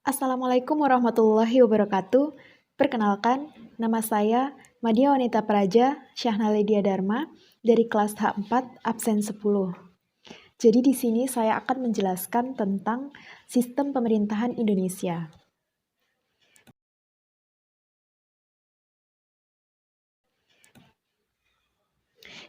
Assalamualaikum warahmatullahi wabarakatuh. Perkenalkan, nama saya Madya Wanita Praja Syahnalidia Dharma dari kelas H4 absen 10. Jadi di sini saya akan menjelaskan tentang sistem pemerintahan Indonesia.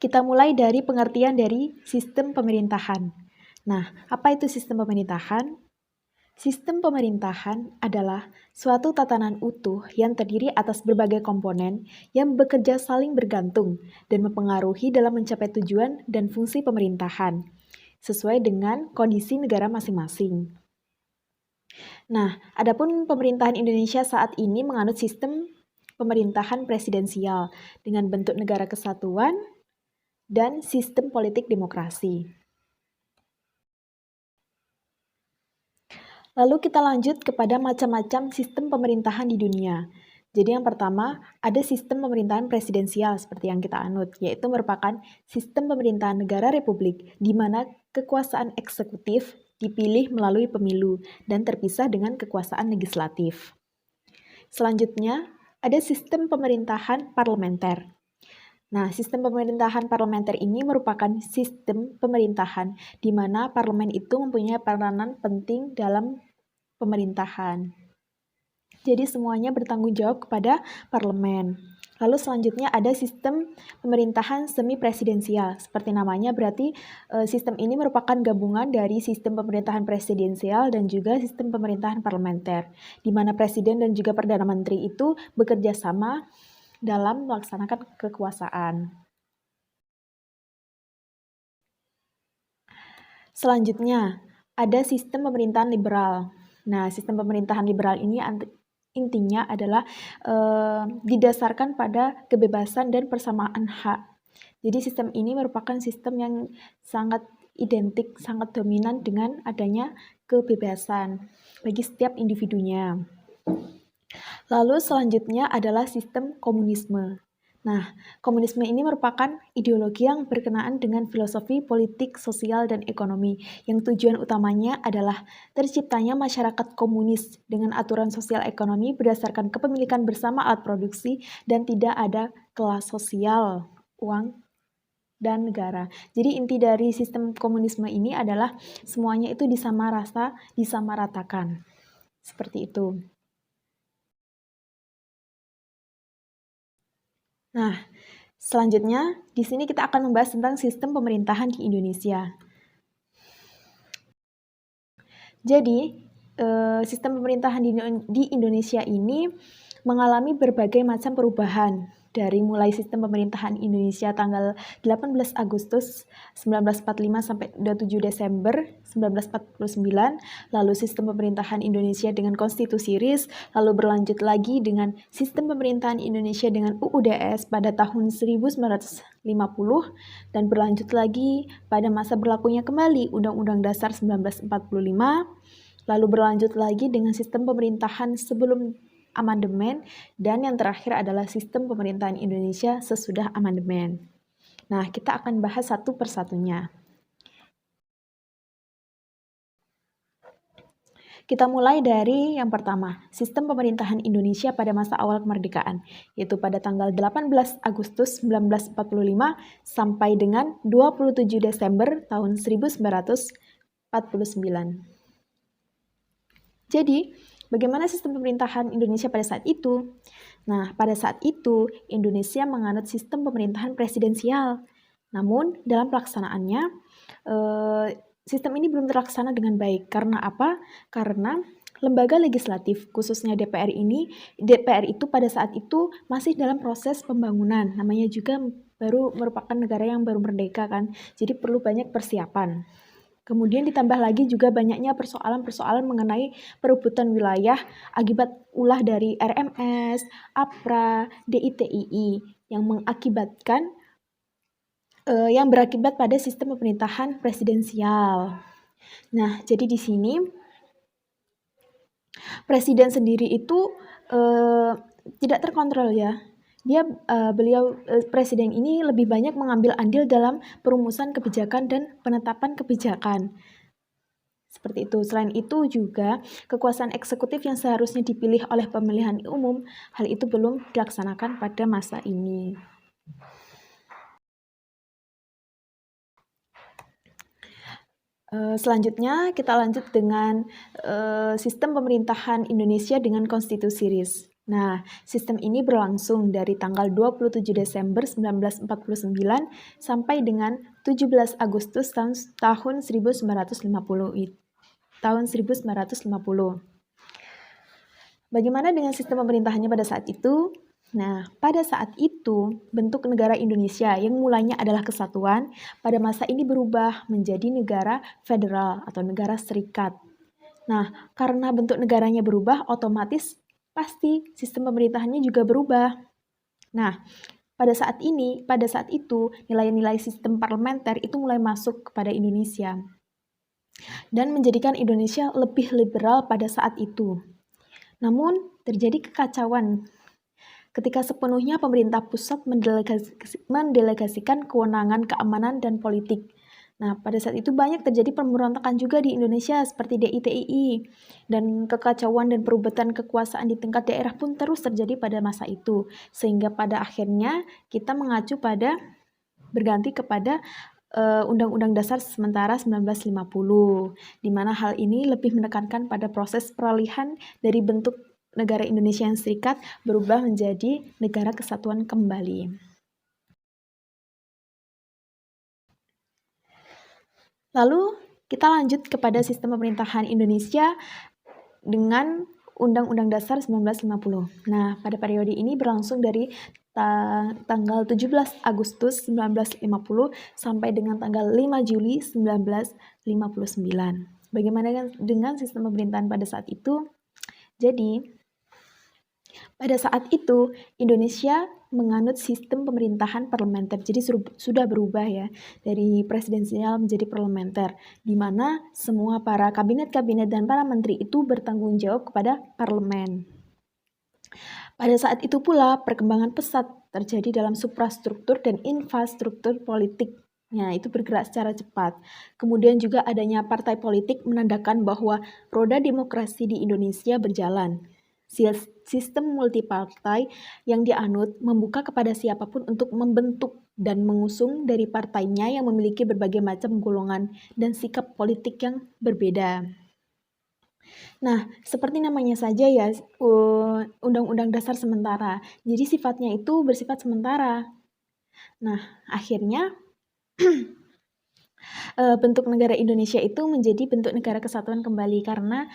Kita mulai dari pengertian dari sistem pemerintahan. Nah, apa itu sistem pemerintahan? Sistem pemerintahan adalah suatu tatanan utuh yang terdiri atas berbagai komponen yang bekerja saling bergantung dan mempengaruhi dalam mencapai tujuan dan fungsi pemerintahan, sesuai dengan kondisi negara masing-masing. Nah, adapun pemerintahan Indonesia saat ini menganut sistem pemerintahan presidensial dengan bentuk negara kesatuan dan sistem politik demokrasi. Lalu kita lanjut kepada macam-macam sistem pemerintahan di dunia. Jadi yang pertama, ada sistem pemerintahan presidensial seperti yang kita anut, yaitu merupakan sistem pemerintahan negara republik, di mana kekuasaan eksekutif dipilih melalui pemilu dan terpisah dengan kekuasaan legislatif. Selanjutnya, ada sistem pemerintahan parlementer. Nah, sistem pemerintahan parlementer ini merupakan sistem pemerintahan di mana parlemen itu mempunyai peranan penting dalam pemerintahan. Jadi semuanya bertanggung jawab kepada parlemen. Lalu selanjutnya ada sistem pemerintahan semi presidensial. Seperti namanya berarti sistem ini merupakan gabungan dari sistem pemerintahan presidensial dan juga sistem pemerintahan parlementer, di mana presiden dan juga perdana menteri itu bekerja sama dalam melaksanakan kekuasaan. Selanjutnya, ada sistem pemerintahan liberal. Nah, sistem pemerintahan liberal ini intinya adalah didasarkan pada kebebasan dan persamaan hak. Jadi sistem ini merupakan sistem yang sangat identik, sangat dominan dengan adanya kebebasan bagi setiap individunya. Lalu selanjutnya adalah sistem komunisme. Nah, komunisme ini merupakan ideologi yang berkenaan dengan filosofi politik, sosial, dan ekonomi, yang tujuan utamanya adalah terciptanya masyarakat komunis dengan aturan sosial ekonomi berdasarkan kepemilikan bersama alat produksi dan tidak ada kelas sosial, uang, dan negara. Jadi inti dari sistem komunisme ini adalah semuanya itu disamaratakan. Seperti itu. Nah, selanjutnya di sini kita akan membahas tentang sistem pemerintahan di Indonesia. Jadi, sistem pemerintahan di Indonesia ini mengalami berbagai macam perubahan dari mulai sistem pemerintahan Indonesia tanggal 18 Agustus 1945 sampai 27 Desember 1949, lalu sistem pemerintahan Indonesia dengan konstitusi RIS, lalu berlanjut lagi dengan sistem pemerintahan Indonesia dengan UUDS pada tahun 1950, dan berlanjut lagi pada masa berlakunya kembali Undang-Undang Dasar 1945, lalu berlanjut lagi dengan sistem pemerintahan sebelum amandemen, dan yang terakhir adalah sistem pemerintahan Indonesia sesudah amandemen. Nah, kita akan bahas satu persatunya. Kita mulai dari yang pertama, sistem pemerintahan Indonesia pada masa awal kemerdekaan, yaitu pada tanggal 18 Agustus 1945 sampai dengan 27 Desember tahun 1949. Jadi, bagaimana sistem pemerintahan Indonesia pada saat itu? Nah, pada saat itu, Indonesia menganut sistem pemerintahan presidensial. Namun, dalam pelaksanaannya, sistem ini belum terlaksana dengan baik. Karena apa? Karena lembaga legislatif, khususnya DPR itu pada saat itu masih dalam proses pembangunan. Namanya juga baru merupakan negara yang baru merdeka kan. Jadi perlu banyak persiapan. Kemudian ditambah lagi juga banyaknya persoalan-persoalan mengenai perebutan wilayah akibat ulah dari RMS, APRA, DITII yang berakibat pada sistem pemerintahan presidensial. Nah, jadi di sini presiden sendiri itu tidak terkontrol ya. Presiden ini lebih banyak mengambil andil dalam perumusan kebijakan dan penetapan kebijakan. Seperti itu. Selain itu juga, kekuasaan eksekutif yang seharusnya dipilih oleh pemilihan umum, hal itu belum dilaksanakan pada masa ini. Selanjutnya kita lanjut dengan sistem pemerintahan Indonesia dengan konstitusi RIS. Nah, sistem ini berlangsung dari tanggal 27 Desember 1949 sampai dengan 17 Agustus tahun 1950. Tahun 1950. Bagaimana dengan sistem pemerintahannya pada saat itu? Nah, pada saat itu, bentuk negara Indonesia yang mulanya adalah kesatuan, pada masa ini berubah menjadi negara federal atau negara serikat. Nah, karena bentuk negaranya berubah, otomatis pasti sistem pemerintahannya juga berubah. Nah, pada saat itu, nilai-nilai sistem parlementer itu mulai masuk kepada Indonesia dan menjadikan Indonesia lebih liberal pada saat itu. Namun, terjadi kekacauan ketika sepenuhnya pemerintah pusat mendelegasikan kewenangan keamanan dan politik. Nah, pada saat itu banyak terjadi pemberontakan juga di Indonesia seperti DITII, dan kekacauan dan perebutan kekuasaan di tingkat daerah pun terus terjadi pada masa itu, sehingga pada akhirnya kita berganti kepada Undang-Undang Dasar sementara 1950, di mana hal ini lebih menekankan pada proses peralihan dari bentuk negara Indonesia yang serikat berubah menjadi negara kesatuan kembali. Lalu kita lanjut kepada sistem pemerintahan Indonesia dengan Undang-Undang Dasar 1950. Nah, pada periode ini berlangsung dari tanggal 17 Agustus 1950 sampai dengan tanggal 5 Juli 1959. Bagaimana dengan sistem pemerintahan pada saat itu? Jadi, pada saat itu, Indonesia menganut sistem pemerintahan parlementer. Jadi sudah berubah ya, dari presidensial menjadi parlementer, di mana semua para kabinet-kabinet dan para menteri itu bertanggung jawab kepada parlemen. Pada saat itu pula, perkembangan pesat terjadi dalam suprastruktur dan infrastruktur politik. Nah, itu bergerak secara cepat. Kemudian juga adanya partai politik menandakan bahwa roda demokrasi di Indonesia berjalan. Sistem multipartai yang dianut membuka kepada siapapun untuk membentuk dan mengusung dari partainya yang memiliki berbagai macam golongan dan sikap politik yang berbeda. Nah, seperti namanya saja ya, Undang-Undang Dasar sementara. Jadi sifatnya itu bersifat sementara. Nah, akhirnya bentuk negara Indonesia itu menjadi bentuk negara kesatuan kembali karena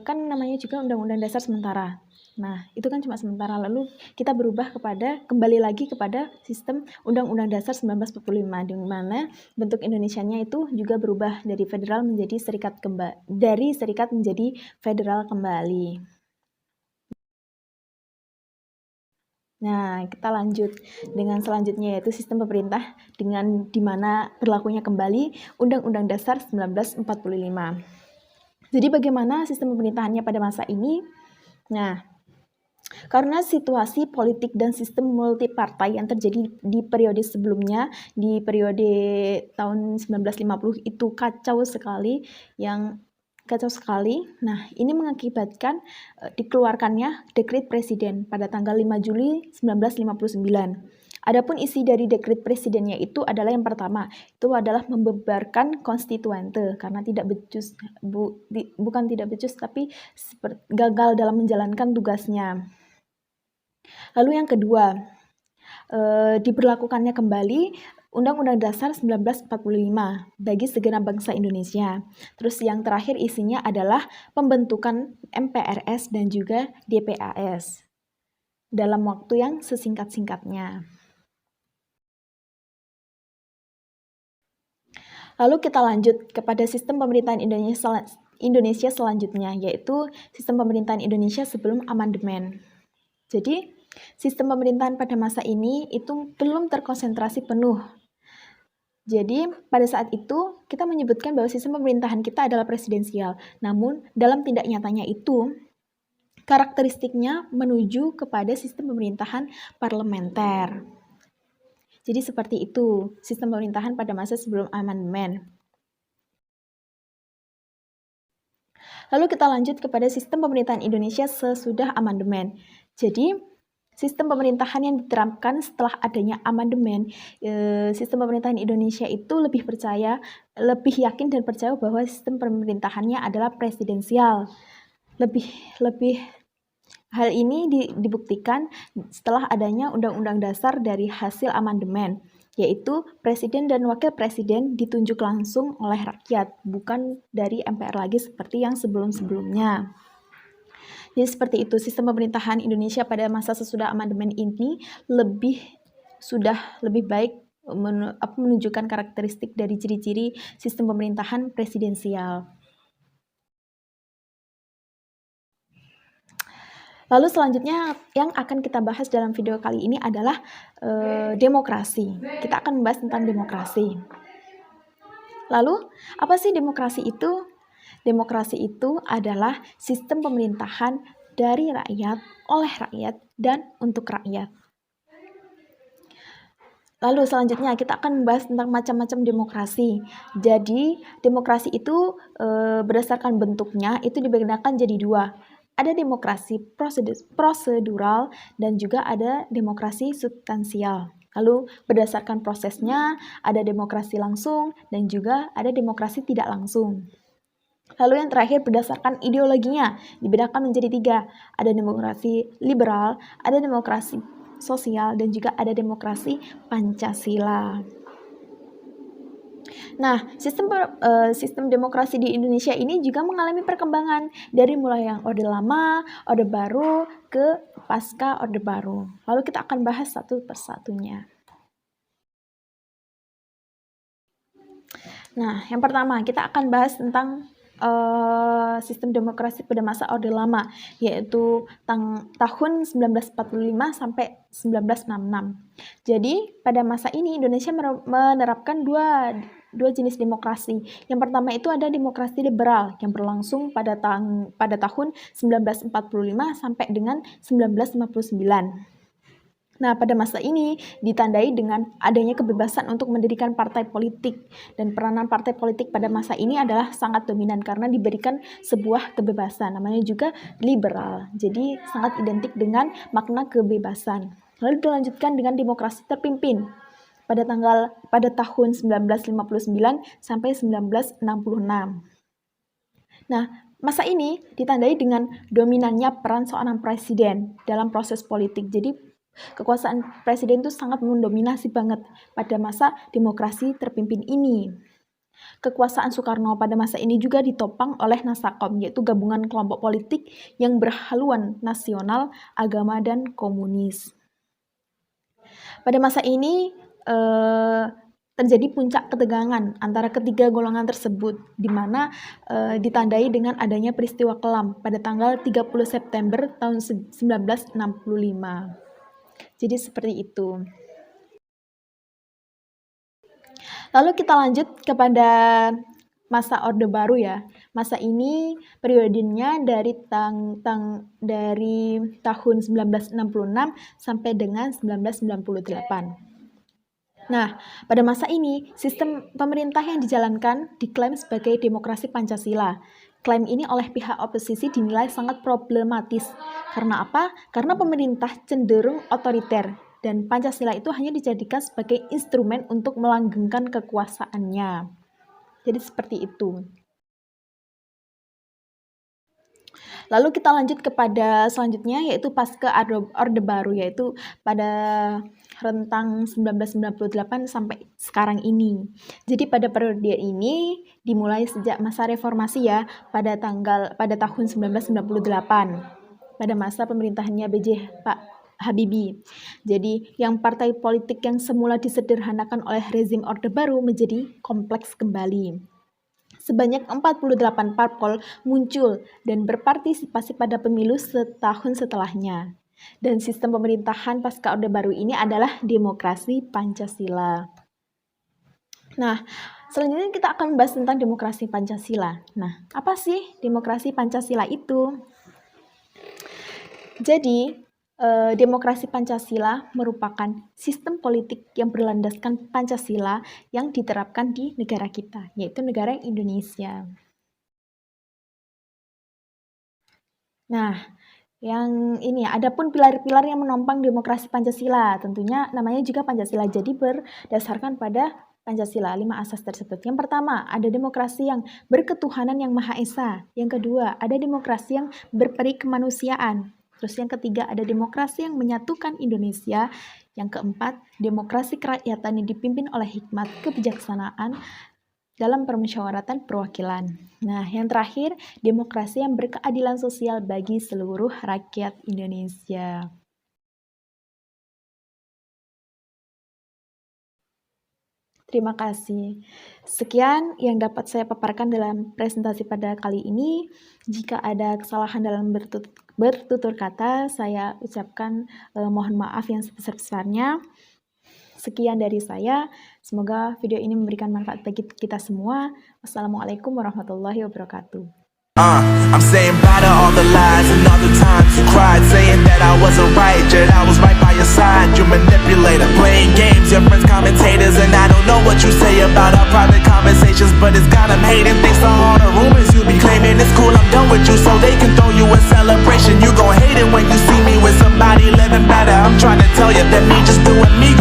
kan namanya juga Undang-Undang Dasar sementara. Nah, itu kan cuma sementara, lalu kita kembali lagi kepada sistem Undang-Undang Dasar 1945, di mana bentuk Indonesianya itu juga berubah dari federal menjadi serikat menjadi federal kembali. Nah, kita lanjut dengan selanjutnya, yaitu sistem pemerintah dengan dimana berlakunya kembali Undang-Undang Dasar 1945. Jadi bagaimana sistem pemerintahannya pada masa ini? Nah, karena situasi politik dan sistem multipartai yang terjadi di periode sebelumnya, di periode tahun 1950 itu kacau sekali. Nah, ini mengakibatkan dikeluarkannya dekret presiden pada tanggal 5 Juli 1959. Adapun isi dari dekret presidennya itu adalah yang pertama, itu adalah membubarkan konstituante karena bukan tidak becus tapi gagal dalam menjalankan tugasnya. Lalu yang kedua, diberlakukannya kembali Undang-Undang Dasar 1945 bagi segenap bangsa Indonesia. Terus yang terakhir isinya adalah pembentukan MPRS dan juga DPAS dalam waktu yang sesingkat-singkatnya. Lalu kita lanjut kepada sistem pemerintahan Indonesia selanjutnya, yaitu sistem pemerintahan Indonesia sebelum amandemen. Jadi, sistem pemerintahan pada masa ini itu belum terkonsentrasi penuh. Jadi, pada saat itu, kita menyebutkan bahwa sistem pemerintahan kita adalah presidensial. Namun, dalam tindak nyatanya itu, karakteristiknya menuju kepada sistem pemerintahan parlementer. Jadi, seperti itu sistem pemerintahan pada masa sebelum amandemen. Lalu kita lanjut kepada sistem pemerintahan Indonesia sesudah amandemen. Jadi, sistem pemerintahan yang diterapkan setelah adanya amandemen, sistem pemerintahan Indonesia itu lebih yakin dan percaya bahwa sistem pemerintahannya adalah presidensial. Hal ini dibuktikan setelah adanya Undang-Undang Dasar dari hasil amandemen, yaitu Presiden dan Wakil Presiden ditunjuk langsung oleh rakyat, bukan dari MPR lagi seperti yang sebelum-sebelumnya. Jadi seperti itu, sistem pemerintahan Indonesia pada masa sesudah amandemen ini sudah lebih baik menunjukkan karakteristik dari ciri-ciri sistem pemerintahan presidensial. Lalu selanjutnya yang akan kita bahas dalam video kali ini adalah demokrasi. Kita akan membahas tentang demokrasi. Lalu, apa sih demokrasi itu? Demokrasi itu adalah sistem pemerintahan dari rakyat, oleh rakyat, dan untuk rakyat. Lalu selanjutnya kita akan membahas tentang macam-macam demokrasi. Jadi, demokrasi itu berdasarkan bentuknya itu dibedakan jadi dua. Ada demokrasi prosedural dan juga ada demokrasi substansial. Lalu berdasarkan prosesnya ada demokrasi langsung dan juga ada demokrasi tidak langsung. Lalu yang terakhir berdasarkan ideologinya dibedakan menjadi tiga. Ada demokrasi liberal, ada demokrasi sosial, dan juga ada demokrasi Pancasila. Nah, sistem demokrasi di Indonesia ini juga mengalami perkembangan dari mulai yang Orde Lama, Orde Baru, ke pasca Orde Baru. Lalu kita akan bahas satu persatunya. Nah, yang pertama kita akan bahas tentang sistem demokrasi pada masa Orde Lama, yaitu tahun 1945 sampai 1966. Jadi, pada masa ini Indonesia menerapkan dua jenis demokrasi. Yang pertama itu ada demokrasi liberal yang berlangsung pada tahun 1945 sampai dengan 1959. Nah, pada masa ini ditandai dengan adanya kebebasan untuk mendirikan partai politik, dan peranan partai politik pada masa ini adalah sangat dominan karena diberikan sebuah kebebasan, namanya juga liberal. Jadi sangat identik dengan makna kebebasan. Lalu dilanjutkan dengan demokrasi terpimpin pada tahun 1959 sampai 1966. Nah, masa ini ditandai dengan dominannya peran seorang presiden dalam proses politik. Jadi kekuasaan presiden itu sangat mendominasi banget pada masa demokrasi terpimpin ini. Kekuasaan Soekarno pada masa ini juga ditopang oleh Nasakom, yaitu gabungan kelompok politik yang berhaluan nasional, agama, dan komunis. Pada masa ini terjadi puncak ketegangan antara ketiga golongan tersebut, di mana ditandai dengan adanya peristiwa kelam pada tanggal 30 September tahun 1965. Jadi seperti itu. Lalu kita lanjut kepada masa Orde Baru ya. Masa ini periodenya dari tahun 1966 sampai dengan 1998. Nah, pada masa ini sistem pemerintah yang dijalankan diklaim sebagai demokrasi Pancasila. Klaim ini oleh pihak oposisi dinilai sangat problematis. Karena apa? Karena pemerintah cenderung otoriter dan Pancasila itu hanya dijadikan sebagai instrumen untuk melanggengkan kekuasaannya. Jadi seperti itu. Lalu kita lanjut kepada selanjutnya, yaitu pasca Orde Baru, yaitu pada rentang 1998 sampai sekarang ini. Jadi pada periode ini dimulai sejak masa reformasi ya, pada tahun 1998, pada masa pemerintahannya Pak Habibie. Jadi yang partai politik yang semula disederhanakan oleh rezim Orde Baru menjadi kompleks kembali. Sebanyak 48 parpol muncul dan berpartisipasi pada pemilu setahun setelahnya. Dan sistem pemerintahan pasca Orde Baru ini adalah demokrasi Pancasila. Nah, selanjutnya kita akan membahas tentang demokrasi Pancasila. Nah, apa sih demokrasi Pancasila itu? Jadi, demokrasi Pancasila merupakan sistem politik yang berlandaskan Pancasila yang diterapkan di negara kita, yaitu negara Indonesia. Nah, yang ini ya, adapun pilar-pilar yang menopang demokrasi Pancasila, tentunya namanya juga Pancasila, jadi berdasarkan pada Pancasila, 5 asas tersebut. Yang pertama, ada demokrasi yang berketuhanan yang Maha Esa. Yang kedua, ada demokrasi yang berperi kemanusiaan. Terus yang ketiga, ada demokrasi yang menyatukan Indonesia. Yang keempat, demokrasi kerakyatan yang dipimpin oleh hikmat kebijaksanaan dalam permusyawaratan perwakilan. Nah, yang terakhir, demokrasi yang berkeadilan sosial bagi seluruh rakyat Indonesia. Terima kasih. Sekian yang dapat saya paparkan dalam presentasi pada kali ini. Jika ada kesalahan dalam bertutur kata, saya ucapkan mohon maaf yang sebesar-besarnya. Sekian dari saya, semoga video ini memberikan manfaat bagi kita semua. Wassalamualaikum warahmatullahi wabarakatuh. I'm saying bye to all the lies and all the times you cried, saying that I wasn't right, yet I was right by your side. You manipulator, playing games, your friends commentators, and I don't know what you say about our private conversations, but it's got them hating. Thanks to all the rumors you be claiming, it's cool, I'm done with you, so they can throw you a celebration. You gon' hate it when you see me with somebody living better. I'm trying to tell you that me just doing me